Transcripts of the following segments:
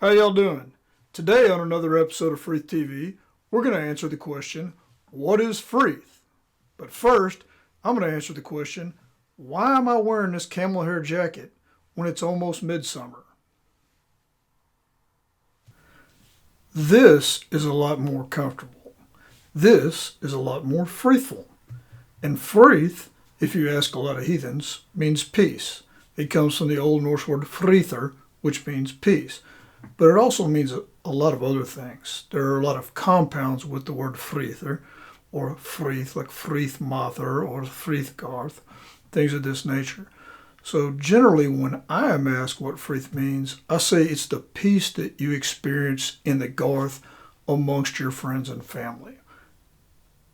How y'all doing? Today on another episode of Frith TV, we're going to answer the question, what is Frith? But first, I'm going to answer the question, why am I wearing this camel hair jacket when it's almost midsummer? This is a lot more comfortable. This is a lot more frithful. And Frith, if you ask a lot of heathens, means peace. It comes from the Old Norse word frither, which means peace. But it also means a lot of other things. There are a lot of compounds with the word frither, or frith, like frithmather or frithgarth, things of this nature. So generally when I am asked what frith means, I say it's the peace that you experience in the garth amongst your friends and family.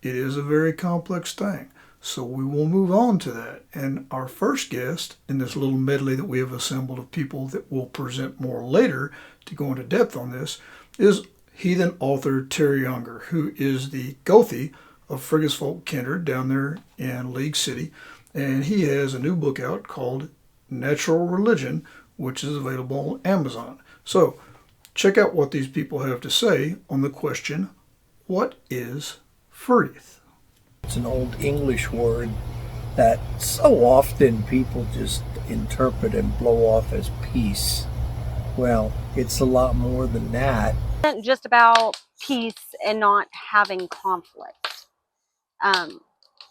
It is a very complex thing. So we will move on to that. And our first guest in this little medley that we have assembled of people that will present more later to go into depth on this is heathen author Terry Younger, who is the Gothi of Frigg's Folk Kindred down there in League City. And he has a new book out called Natural Religion, which is available on Amazon. So check out what these people have to say on the question, what is Frith? It's an old English word that so often people just interpret and blow off as peace. Well, it's a lot more than that. It isn't just about peace and not having conflict.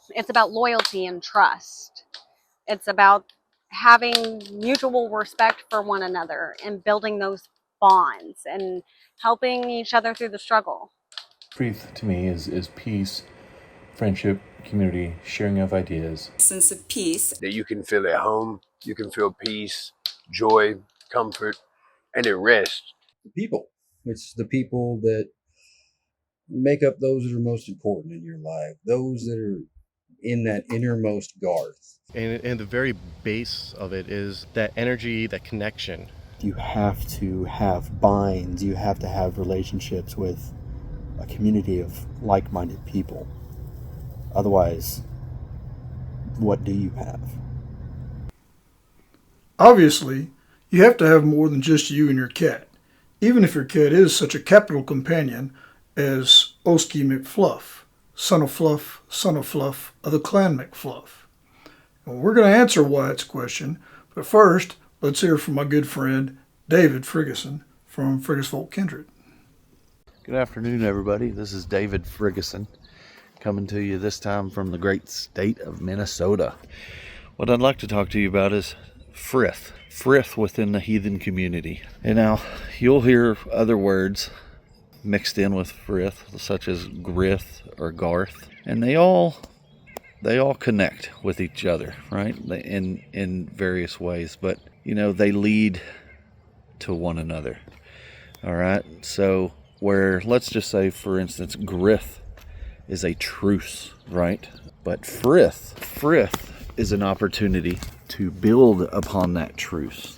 It's about loyalty and trust. It's about having mutual respect for one another and building those bonds and helping each other through the struggle. Frith to me is peace, friendship, community, sharing of ideas. Sense of peace. That you can feel at home, you can feel peace, joy, comfort, and at rest. The people. It's the people that make up those that are most important in your life, those that are in that innermost garth. And the very base of it is that energy, that connection. You have to have binds, you have to have relationships with a community of like-minded people. Otherwise, what do you have? Obviously, you have to have more than just you and your cat, even if your cat is such a capital companion as Oski McFluff, son of Fluff of the clan McFluff. And we're going to answer Wyatt's question, but first, let's hear from my good friend David Friggison from Frigg's Folk Kindred. Good afternoon, everybody. This is David Friggison, coming to you this time from the great state of Minnesota. What I'd like to talk to you about is Frith within the heathen community. And now you'll hear other words mixed in with Frith, such as grith or garth, and they all connect with each other, right? In various ways, but they lead to one another. All right, so where, let's just say, for instance, grith is a truce, right? But frith is an opportunity to build upon that truce.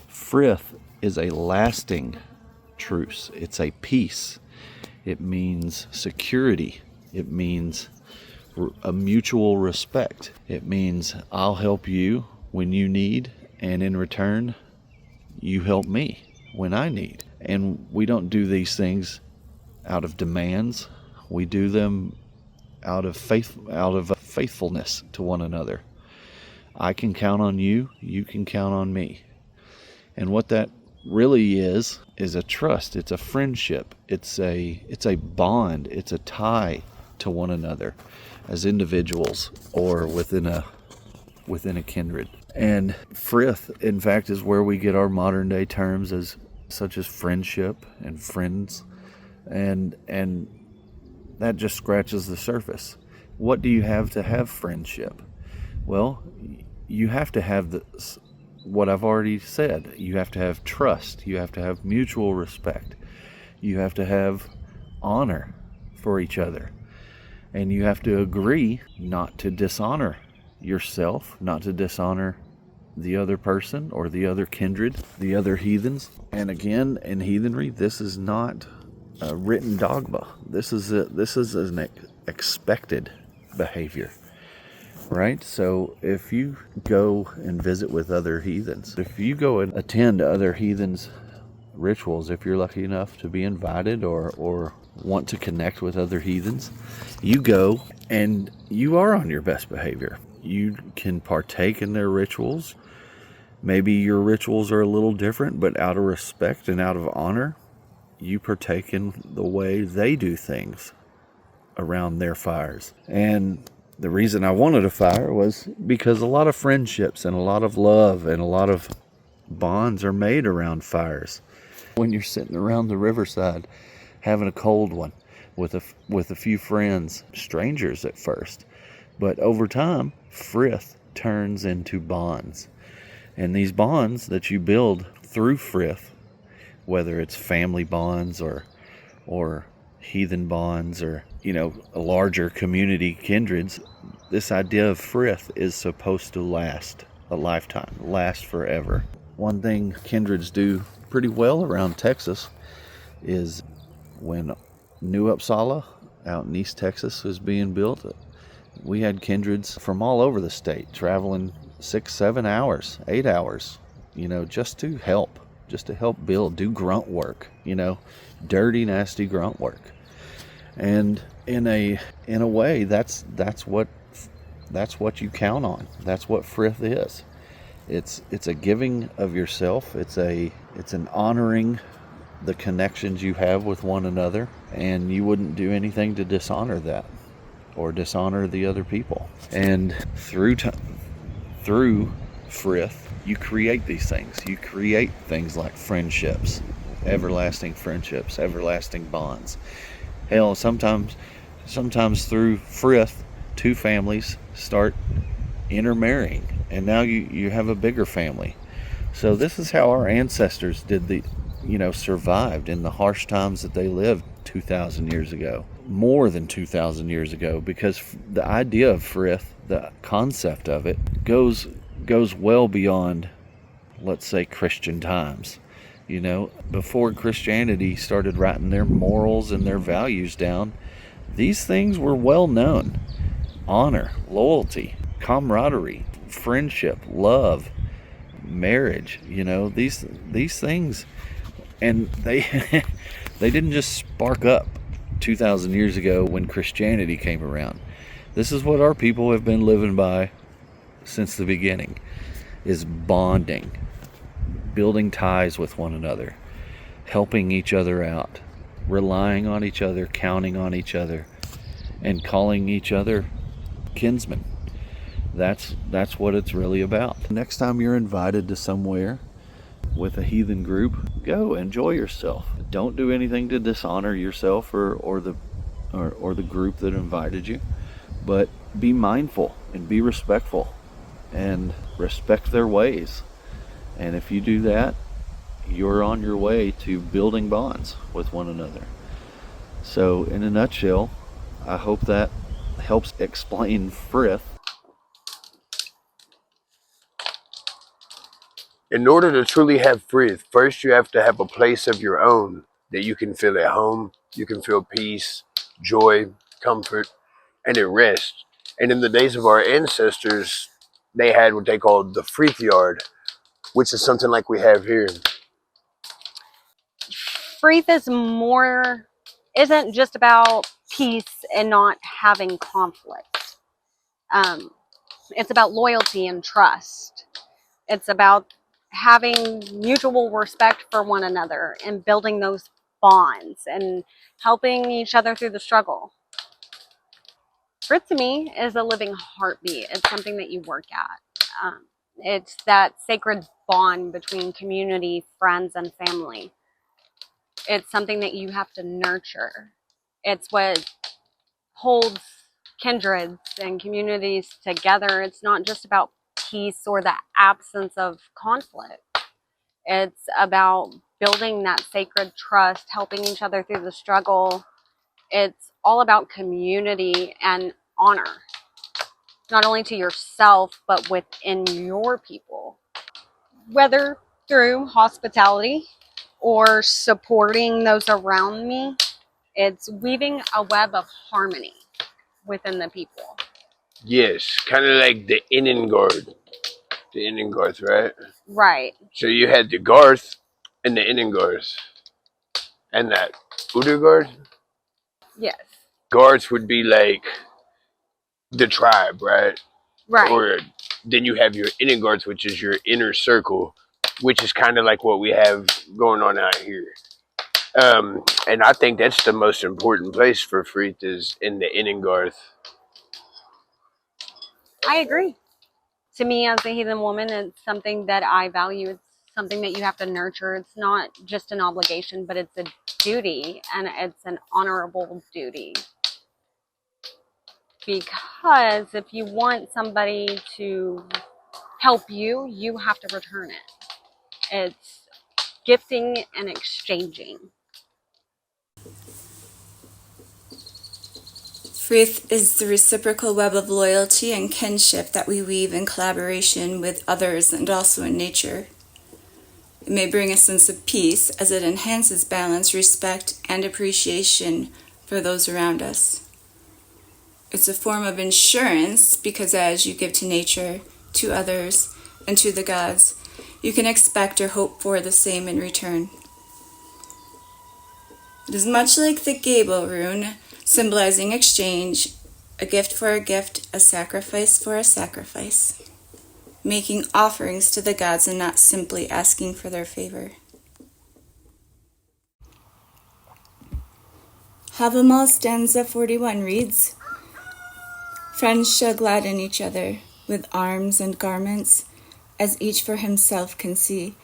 Frith is a lasting truce. It's a peace. It means security. It means a mutual respect. It means I'll help you when you need, and in return, you help me when I need. And we don't do these things out of demands. We do them out of faithfulness to one another. I can count on you, you can count on me. And what that really is a trust. It's a friendship. It's a bond. It's a tie to one another as individuals or within a kindred. And frith, in fact, is where we get our modern day terms such as friendship and friends, and that just scratches the surface. What do you have to have friendship? Well, you have to have what I've already said. You have to have trust. You have to have mutual respect. You have to have honor for each other. And you have to agree not to dishonor yourself, not to dishonor the other person or the other kindred, the other heathens. And again, in heathenry, this is not a written dogma. This is an expected behavior, right? So if you go and visit with other heathens, if you go and attend other heathens' rituals, if you're lucky enough to be invited or want to connect with other heathens, you go and you are on your best behavior. You can partake in their rituals. Maybe your rituals are a little different, but out of respect and out of honor, you partake in the way they do things around their fires. And the reason I wanted a fire was because a lot of friendships and a lot of love and a lot of bonds are made around fires. When you're sitting around the riverside having a cold one with a few friends, strangers at first, but over time, Frith turns into bonds. And these bonds that you build through Frith, whether it's family bonds or heathen bonds or, a larger community kindreds, this idea of Frith is supposed to last a lifetime, last forever. One thing kindreds do pretty well around Texas is when New Uppsala out in East Texas was being built, we had kindreds from all over the state traveling 6, 7 hours, 8 hours, just to help build, do grunt work, dirty, nasty grunt work. And in a way, that's what you count on. That's what Frith is. It's a giving of yourself. It's an honoring the connections you have with one another, and you wouldn't do anything to dishonor that or dishonor the other people. And through Frith, you create these things. You create things like friendships, everlasting bonds. Hell, sometimes through Frith, two families start intermarrying, and now you have a bigger family. So this is how our ancestors survived in the harsh times that they lived 2,000 years ago, more than 2,000 years ago, because the idea of Frith, the concept of it, goes well beyond, let's say, Christian times. Before Christianity started writing their morals and their values down, these things were well known. Honor, loyalty, camaraderie, friendship, love, marriage, these things. And they they didn't just spark up 2,000 years ago when Christianity came around. This is what our people have been living by since the beginning, is bonding, building ties with one another, helping each other out, relying on each other, counting on each other, and calling each other kinsmen. That's what it's really about. Next time you're invited to somewhere with a heathen group, go enjoy yourself. Don't do anything to dishonor yourself or the group that invited you, but be mindful and be respectful and respect their ways. And if you do that, you're on your way to building bonds with one another. So in a nutshell, I hope that helps explain Frith. In order to truly have Frith, first you have to have a place of your own that you can feel at home. You can feel peace, joy, comfort, and at rest. And in the days of our ancestors, they had what they called the Frith yard, which is something like we have here. Frith isn't just about peace and not having conflict. It's about loyalty and trust. It's about having mutual respect for one another and building those bonds and helping each other through the struggle. Frith to me is a living heartbeat. It's something that you work at. It's that sacred bond between community, friends, and family. It's something that you have to nurture. It's what holds kindreds and communities together. It's not just about peace or the absence of conflict. It's about building that sacred trust, helping each other through the struggle. It's all about community and honor, not only to yourself, but within your people. Whether through hospitality or supporting those around me, it's weaving a web of harmony within the people. Yes, kind of like the Innengarth. The Innengarth, right? Right. So you had the Garth, and the Innengarth. And that Uderguard? Yes. Guards would be like the tribe, right? Right. Or then you have your Innengarth, which is your inner circle, which is kind of like what we have going on out here. And I think that's the most important place for Frith is in the Innengarth. I agree. To me, as a heathen woman, it's something that I value. It's something that you have to nurture. It's not just an obligation, but it's a duty, and it's an honorable duty. Because if you want somebody to help you, you have to return it. It's gifting and exchanging. Frith is the reciprocal web of loyalty and kinship that we weave in collaboration with others and also in nature. It may bring a sense of peace as it enhances balance, respect, and appreciation for those around us. It's a form of insurance because as you give to nature, to others, and to the gods, you can expect or hope for the same in return. It is much like the Gable rune, symbolizing exchange, a gift for a gift, a sacrifice for a sacrifice, making offerings to the gods and not simply asking for their favor. Havamal stanza 41 reads, "Friends shall gladden each other with arms and garments, as each for himself can see.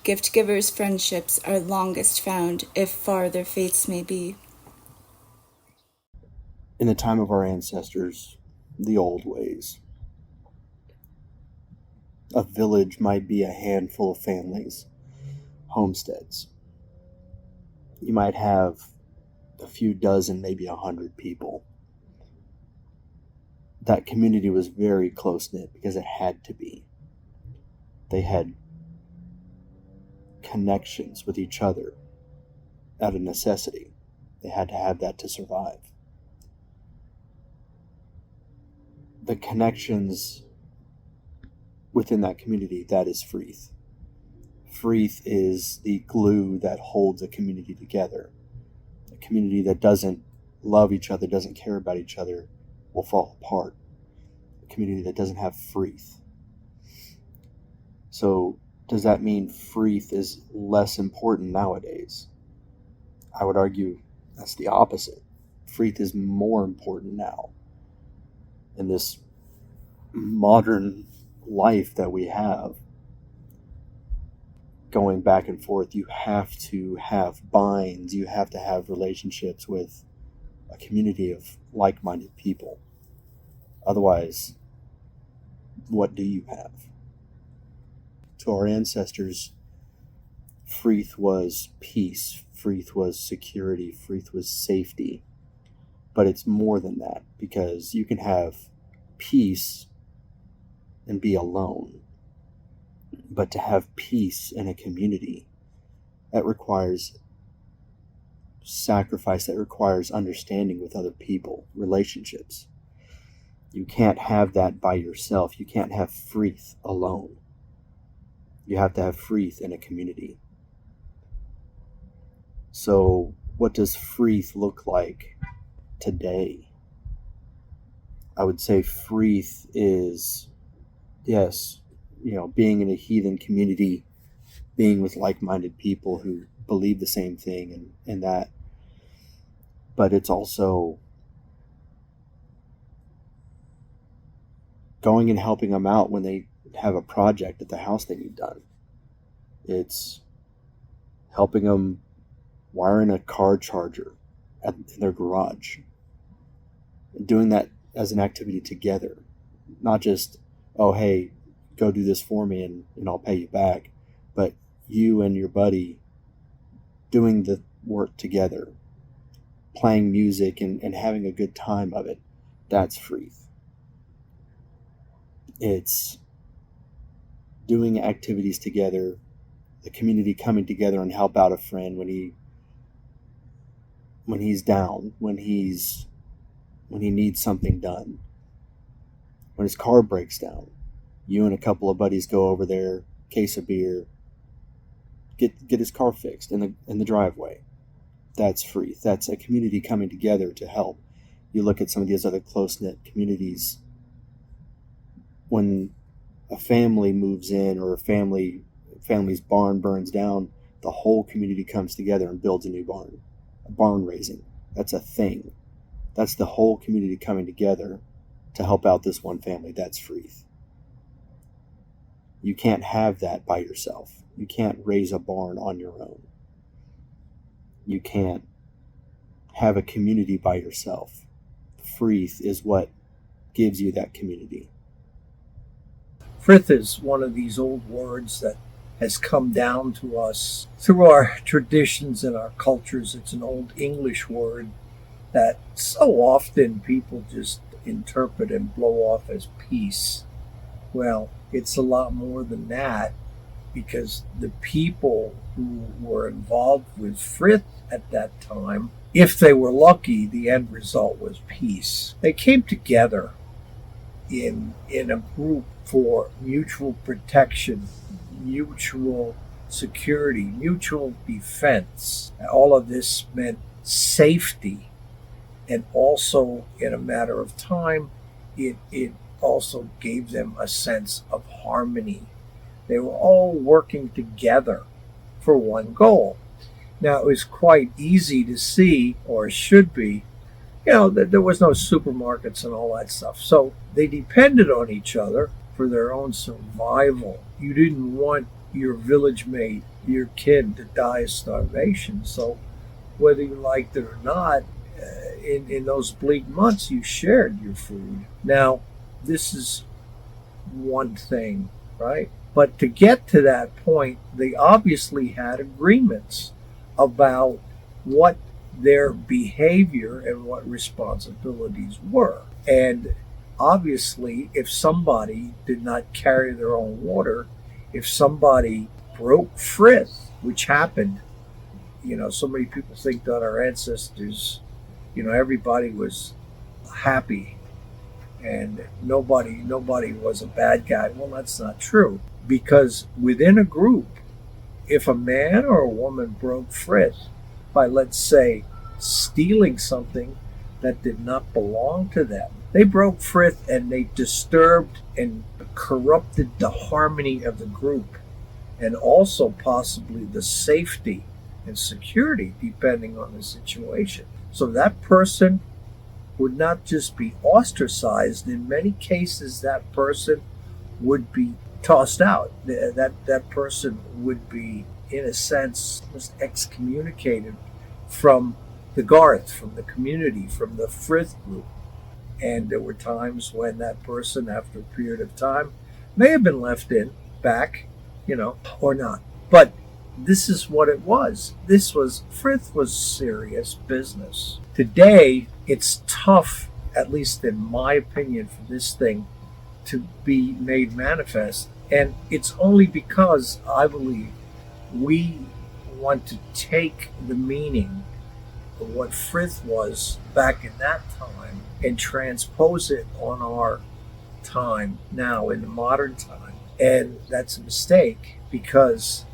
Gift givers' friendships are longest found, if far their fates may be." In the time of our ancestors, the old ways, a village might be a handful of families, homesteads. You might have a few dozen, maybe 100 people. That community was very close-knit because it had to be. They had connections with each other out of necessity. They had to have that to survive. The connections within that community, that is Frith. Frith is the glue that holds a community together. A community that doesn't love each other, doesn't care about each other, will fall apart. A community that doesn't have Frith. So, does that mean Frith is less important nowadays? I would argue that's the opposite. Frith is more important now. In this modern life that we have, going back and forth, you have to have binds, you have to have relationships with a community of like-minded people. Otherwise, what do you have? To our ancestors, Frith was peace, Frith was security, Frith was safety. But it's more than that, because you can have peace and be alone. But to have peace in a community, that requires sacrifice, that requires understanding with other people, relationships. You can't have that by yourself. You can't have Frith alone. You have to have Frith in a community. So what does Frith look like today? I would say Frith is, yes, being in a heathen community, being with like-minded people who believe the same thing and that. But it's also going and helping them out when they have a project at the house they need done. It's helping them wire in a car charger in their garage. Doing that as an activity together. Not just, oh, hey, go do this for me and I'll pay you back. But you and your buddy doing the work together. Playing music and having a good time of it. That's Frith. It's doing activities together, the community coming together and help out a friend when he's down, when he needs something done, when his car breaks down. You and a couple of buddies go over there, case of beer, get his car fixed in the driveway. That's Frith. That's a community coming together to help. You look at some of these other close-knit communities, when a family moves in or family's barn burns down, the whole community comes together and builds a new barn. A barn raising. That's a thing. That's the whole community coming together to help out this one family. That's Frith. You can't have that by yourself. You can't raise a barn on your own. You can't have a community by yourself. Frith is what gives you that community. Frith is one of these old words that has come down to us through our traditions and our cultures. It's an old English word that so often people just interpret and blow off as peace. Well, it's a lot more than that, because the people who were involved with Frith at that time, if they were lucky, the end result was peace. They came together in a group for mutual protection, mutual security, mutual defense. All of this meant safety, and also in a matter of time, it also gave them a sense of harmony. They were all working together for one goal. Now, it was quite easy to see, or should be, that there was no supermarkets and all that stuff. So they depended on each other for their own survival. You didn't want your village mate, your kid, to die of starvation. So whether you liked it or not, in those bleak months, you shared your food. Now, this is one thing, right? But to get to that point, they obviously had agreements about what their behavior and what responsibilities were. And obviously, if somebody did not carry their own water, if somebody broke Frith, which happened, so many people think that our ancestors, everybody was happy and nobody was a bad guy. Well, that's not true, because within a group, if a man or a woman broke Frith by, let's say, stealing something that did not belong to them, they broke Frith and they disturbed and corrupted the harmony of the group, and also possibly the safety and security, depending on the situation. So that person would not just be ostracized. In many cases, that person would be tossed out. That person would be, in a sense, just excommunicated from the Garth, from the community, from the Frith group. And there were times when that person, after a period of time, may have been left back, or not. But this is what it was. Frith was serious business. Today, it's tough, at least in my opinion, for this thing to be made manifest. And it's only because, I believe, we want to take the meaning of what Frith was back in that time and transpose it on our time now, in the modern time. And that's a mistake, because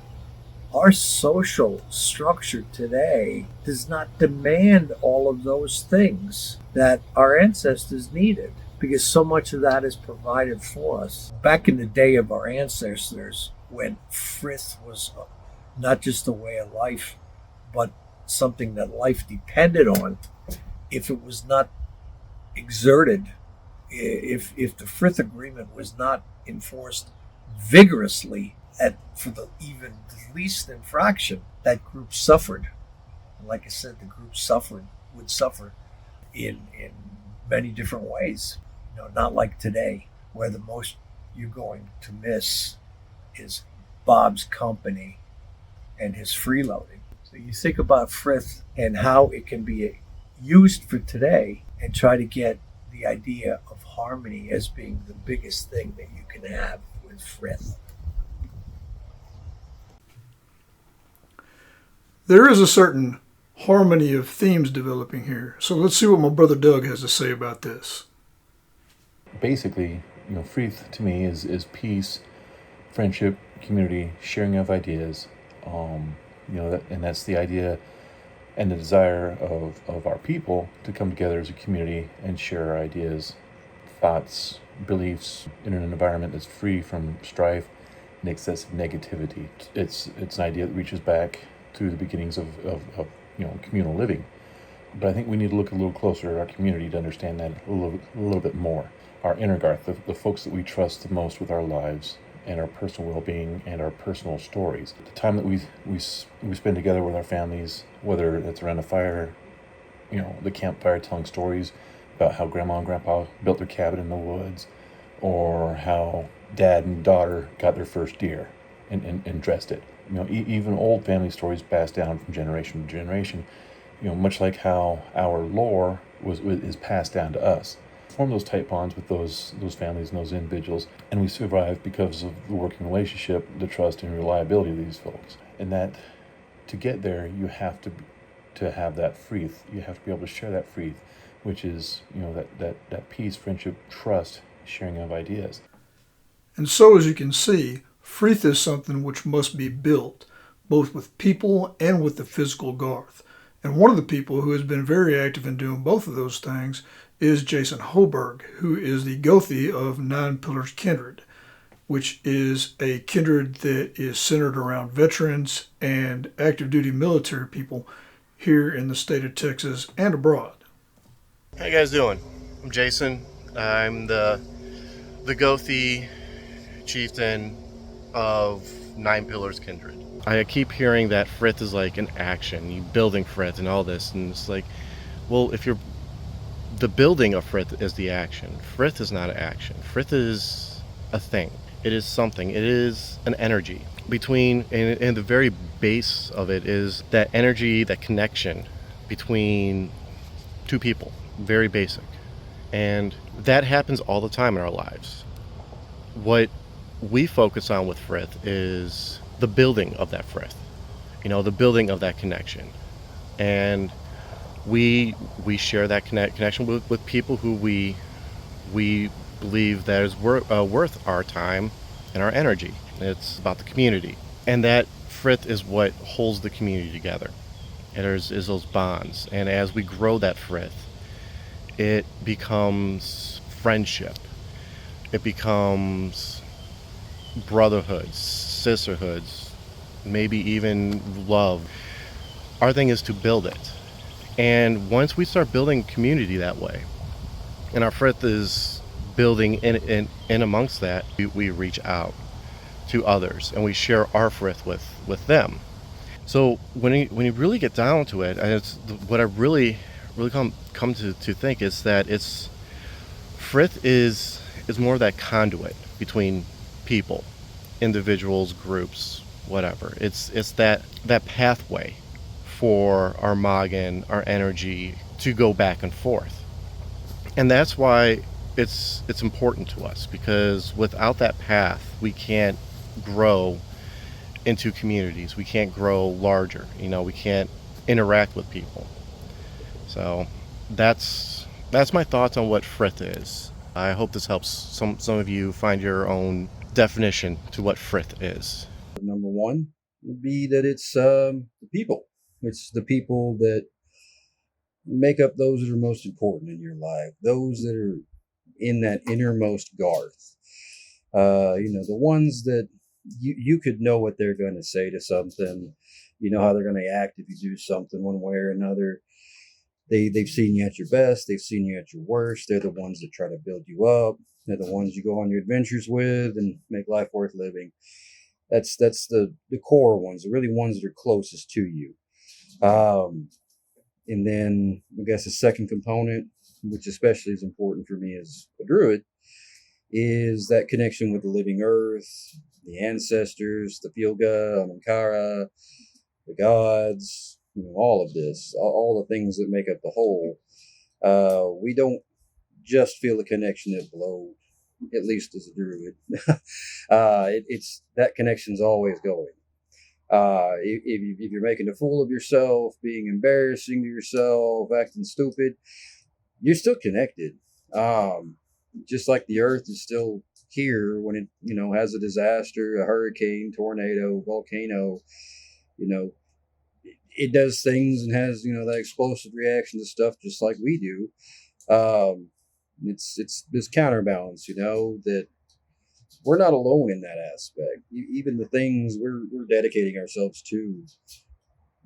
our social structure today does not demand all of those things that our ancestors needed, because so much of that is provided for us. Back in the day of our ancestors, when Frith was not just a way of life, but something that life depended on, if it was not exerted, if the Frith Agreement was not enforced vigorously for the even least infraction, that group suffered. And like I said, the group would suffer in many different ways. Not like today, where the most you're going to miss is Bob's company and his freeloading. So you think about Frith and how it can be used for today, and try to get the idea of harmony as being the biggest thing that you can have with Frith. There is a certain harmony of themes developing here. So let's see what my brother Doug has to say about this. Basically, Frith to me is peace, friendship, community, sharing of ideas, And that's the idea and the desire of our people to come together as a community and share our ideas, thoughts, beliefs in an environment that's free from strife and excessive negativity. It's an idea that reaches back to the beginnings of communal living. But I think we need to look a little closer at our community to understand that a little bit more. Our inner Garth, the folks that we trust the most with our lives and our personal well-being and our personal stories. The time that we spend together with our families, whether it's around a fire, the campfire, telling stories about how Grandma and Grandpa built their cabin in the woods, or how Dad and daughter got their first deer and dressed it. Even old family stories passed down from generation to generation. Much like how our lore is passed down to us. Form those tight bonds with those families and those individuals, and we survive because of the working relationship, the trust and reliability of these folks. And that to get there, you have to have that Frith. You have to be able to share that Frith, which is that peace, friendship, trust, sharing of ideas. And so, as you can see, Frith is something which must be built, both with people and with the physical Garth. And one of the people who has been very active in doing both of those things is Jason Hoberg, who is the Gothi of Nine Pillars Kindred, which is a kindred that is centered around veterans and active duty military people here in the state of Texas and abroad. How you guys doing? I'm Jason. I'm the Gothi chieftain of Nine Pillars Kindred. I keep hearing that Frith is like an action, you building Frith and all this, and it's like, well, if you're the building of Frith is the action. Frith is not an action. Frith is a thing. It is something. It is an energy. And the very base of it is that energy, that connection between two people. Very basic. And that happens all the time in our lives. What we focus on with Frith is the building of that Frith. The building of that connection. And we share that connection with people who we believe that is worth our time and our energy. It's about the community, and that Frith is what holds the community together. And is those bonds, and as we grow that Frith, it becomes friendship. It becomes brotherhoods, sisterhoods, maybe even love. Our thing is to build it. And once we start building community that way, and our Frith is building in amongst that, we reach out to others and we share our Frith with them. So when you really get down to it, and it's what I really come to think is that it's Frith is more of that conduit between people, individuals, groups, whatever. It's that pathway for our Magan, our energy to go back and forth. And that's why it's important to us, because without that path, we can't grow into communities. We can't grow larger. We can't interact with people. So that's my thoughts on what Frith is. I hope this helps some of you find your own definition to what Frith is. Number one would be that it's the people. It's the people that make up those that are most important in your life, those that are in that innermost Garth. The ones that you could know what they're going to say to something, how they're going to act if you do something one way or another. They've seen you at your best, they've seen you at your worst. They're the ones that try to build you up. They're the ones you go on your adventures with and make life worth living. That's the core ones, the really ones that are closest to you. And then I guess the second component, which especially is important for me as a druid, is that connection with the living earth, the ancestors, the Filga, Amankara, the gods, all of this, all the things that make up the whole. We don't just feel the connection at below, at least as a druid. It's that connection's always going. If you're making a fool of yourself, being embarrassing to yourself, acting stupid, you're still connected. Just like the earth is still here when it, has a disaster, a hurricane, tornado, volcano, You know, it does things and has, that explosive reaction to stuff just like we do. It's this counterbalance, that we're not alone in that aspect. Even the things we're dedicating ourselves to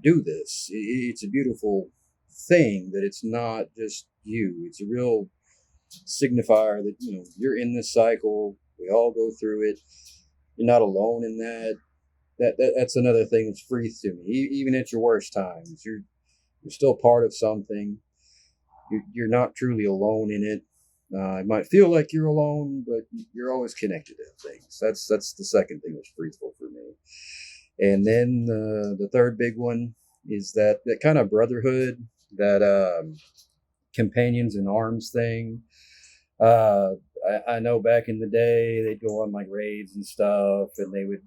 do this. It's a beautiful thing that it's not just you. It's a real signifier that, you're in this cycle. We all go through it. You're not alone in that. That's another thing that's free to me. Even at your worst times, you're still part of something. You're not truly alone in it. It might feel like you're alone, but you're always connected to things. That's the second thing that's fruitful for me. And then the third big one is that kind of brotherhood, that companions in arms thing. I know back in the day they'd go on like raids and stuff, and they would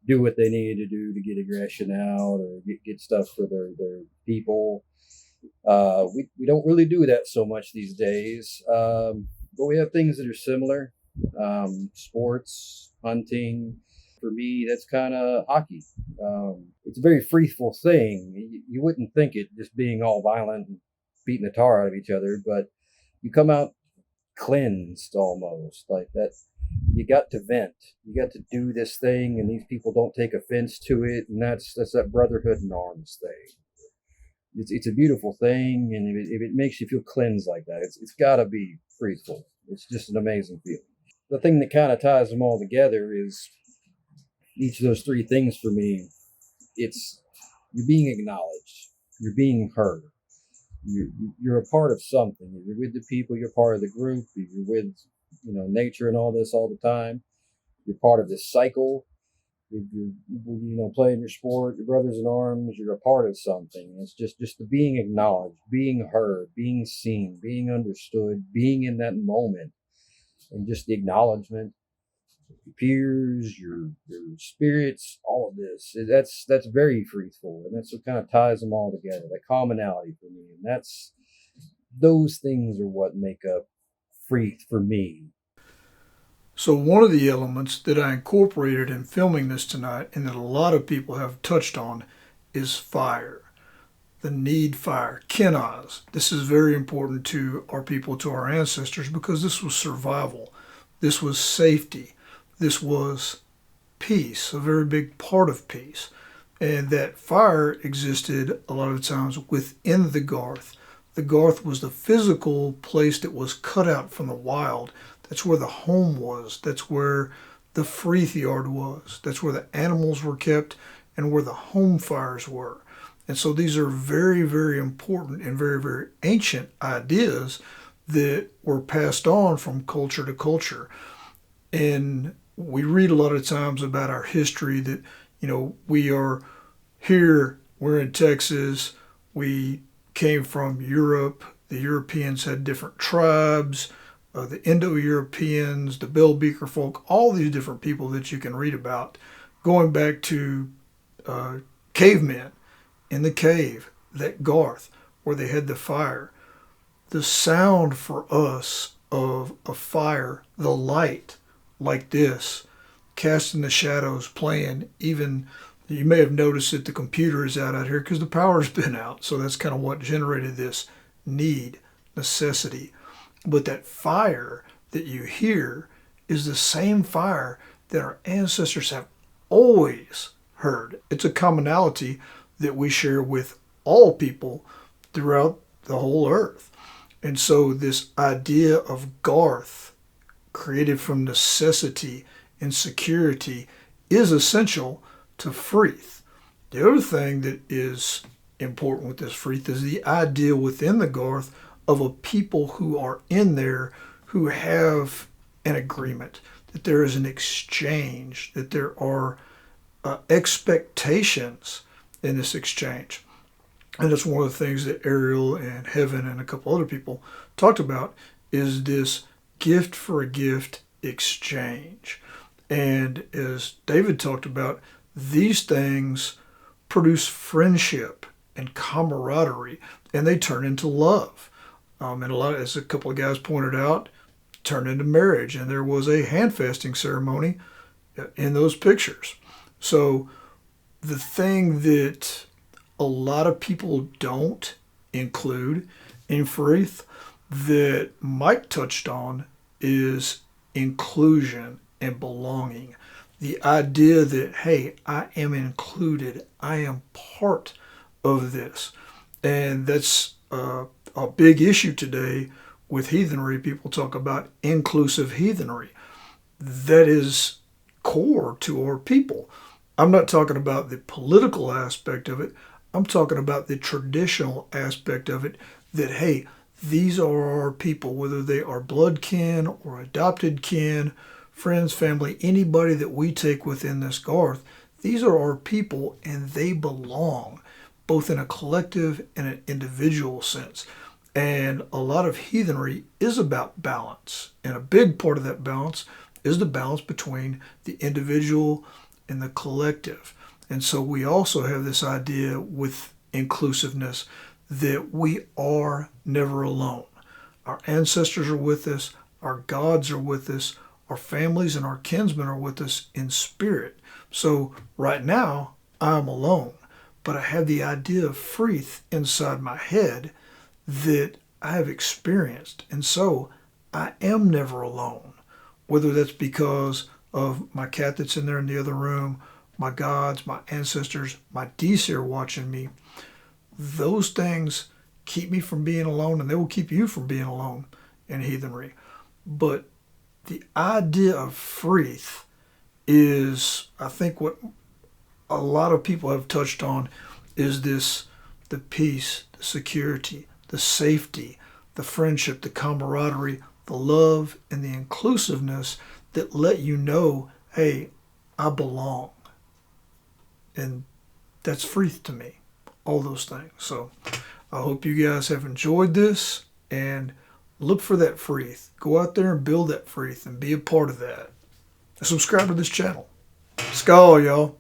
do what they needed to do to get aggression out or get stuff for their people. We don't really do that so much these days, but we have things that are similar. Sports, hunting. For me, that's kind of hockey. It's a very freeful thing. You wouldn't think it, just being all violent and beating the tar out of each other, but you come out cleansed almost, like that. You got to vent. You got to do this thing, and these people don't take offense to it, and that's that brotherhood in arms thing. It's a beautiful thing, and if it makes you feel cleansed like that, it's got to be fruitful. It's just an amazing feeling. The thing that kind of ties them all together is each of those three things for me. It's you're being acknowledged, you're being heard, you're a part of something. You're with the people, you're part of the group, you're with nature and all this all the time. You're part of this cycle. You're playing your sport, your brothers in arms, you're a part of something. It's just the being acknowledged, being heard, being seen, being understood, being in that moment, and just the acknowledgement, your peers, your spirits, all of this. That's very fruitful, and that's what kind of ties them all together. That commonality for me, and those things are what make up Frith for me. So one of the elements that I incorporated in filming this tonight, and that a lot of people have touched on, is fire. The need fire, kenaz. This is very important to our people, to our ancestors, because this was survival. This was safety. This was peace, a very big part of peace. And that fire existed a lot of times within the garth. The garth was the physical place that was cut out from the wild. That's where the home was. That's where the Frith yard was. That's where the animals were kept and where the home fires were. And so these are very, very important and very, very ancient ideas that were passed on from culture to culture. And we read a lot of times about our history that, we are here, we're in Texas, we came from Europe, the Europeans had different tribes, the Indo-Europeans, the Bell Beaker folk, all these different people that you can read about, going back to cavemen in the cave, that garth, where they had the fire. The sound for us of a fire, the light like this, casting the shadows, playing, even you may have noticed that the computer is out here because the power's been out. So that's kind of what generated this need, necessity. But that fire that you hear is the same fire that our ancestors have always heard. It's a commonality that we share with all people throughout the whole earth. And so this idea of garth, created from necessity and security, is essential to Frith. The other thing that is important with this Frith is the idea within the garth of a people who are in there who have an agreement, that there is an exchange, that there are expectations in this exchange. And that's one of the things that Ariel and Heathen and a couple other people talked about, is this gift for a gift exchange. And as David talked about, these things produce friendship and camaraderie, and they turn into love. And a lot, as a couple of guys pointed out, turned into marriage. And there was a hand fasting ceremony in those pictures. So the thing that a lot of people don't include in Frith that Mike touched on is inclusion and belonging. The idea that, hey, I am included, I am part of this. And that's a big issue today with heathenry. People talk about inclusive heathenry. That is core to our people. I'm not talking about the political aspect of it. I'm talking about the traditional aspect of it, that, hey, these are our people, whether they are blood kin or adopted kin, friends, family, anybody that we take within this garth. These are our people, and they belong, both in a collective and an individual sense. And a lot of heathenry is about balance. And a big part of that balance is the balance between the individual and the collective. And so we also have this idea with inclusiveness that we are never alone. Our ancestors are with us, our gods are with us, our families and our kinsmen are with us in spirit. So right now, I'm alone, but I have the idea of Frith inside my head that I have experienced. And so I am never alone, whether that's because of my cat that's in there in the other room, my gods, my ancestors, my Deeseer watching me. Those things keep me from being alone, and they will keep you from being alone in heathenry. But the idea of Frith is, I think, what a lot of people have touched on is this: the peace, the security, the safety, the friendship, the camaraderie, the love, and the inclusiveness that let you know, hey, I belong. And that's Frith to me, all those things. So I hope you guys have enjoyed this, and look for that Frith. Go out there and build that Frith and be a part of that. And subscribe to this channel. Skål, y'all.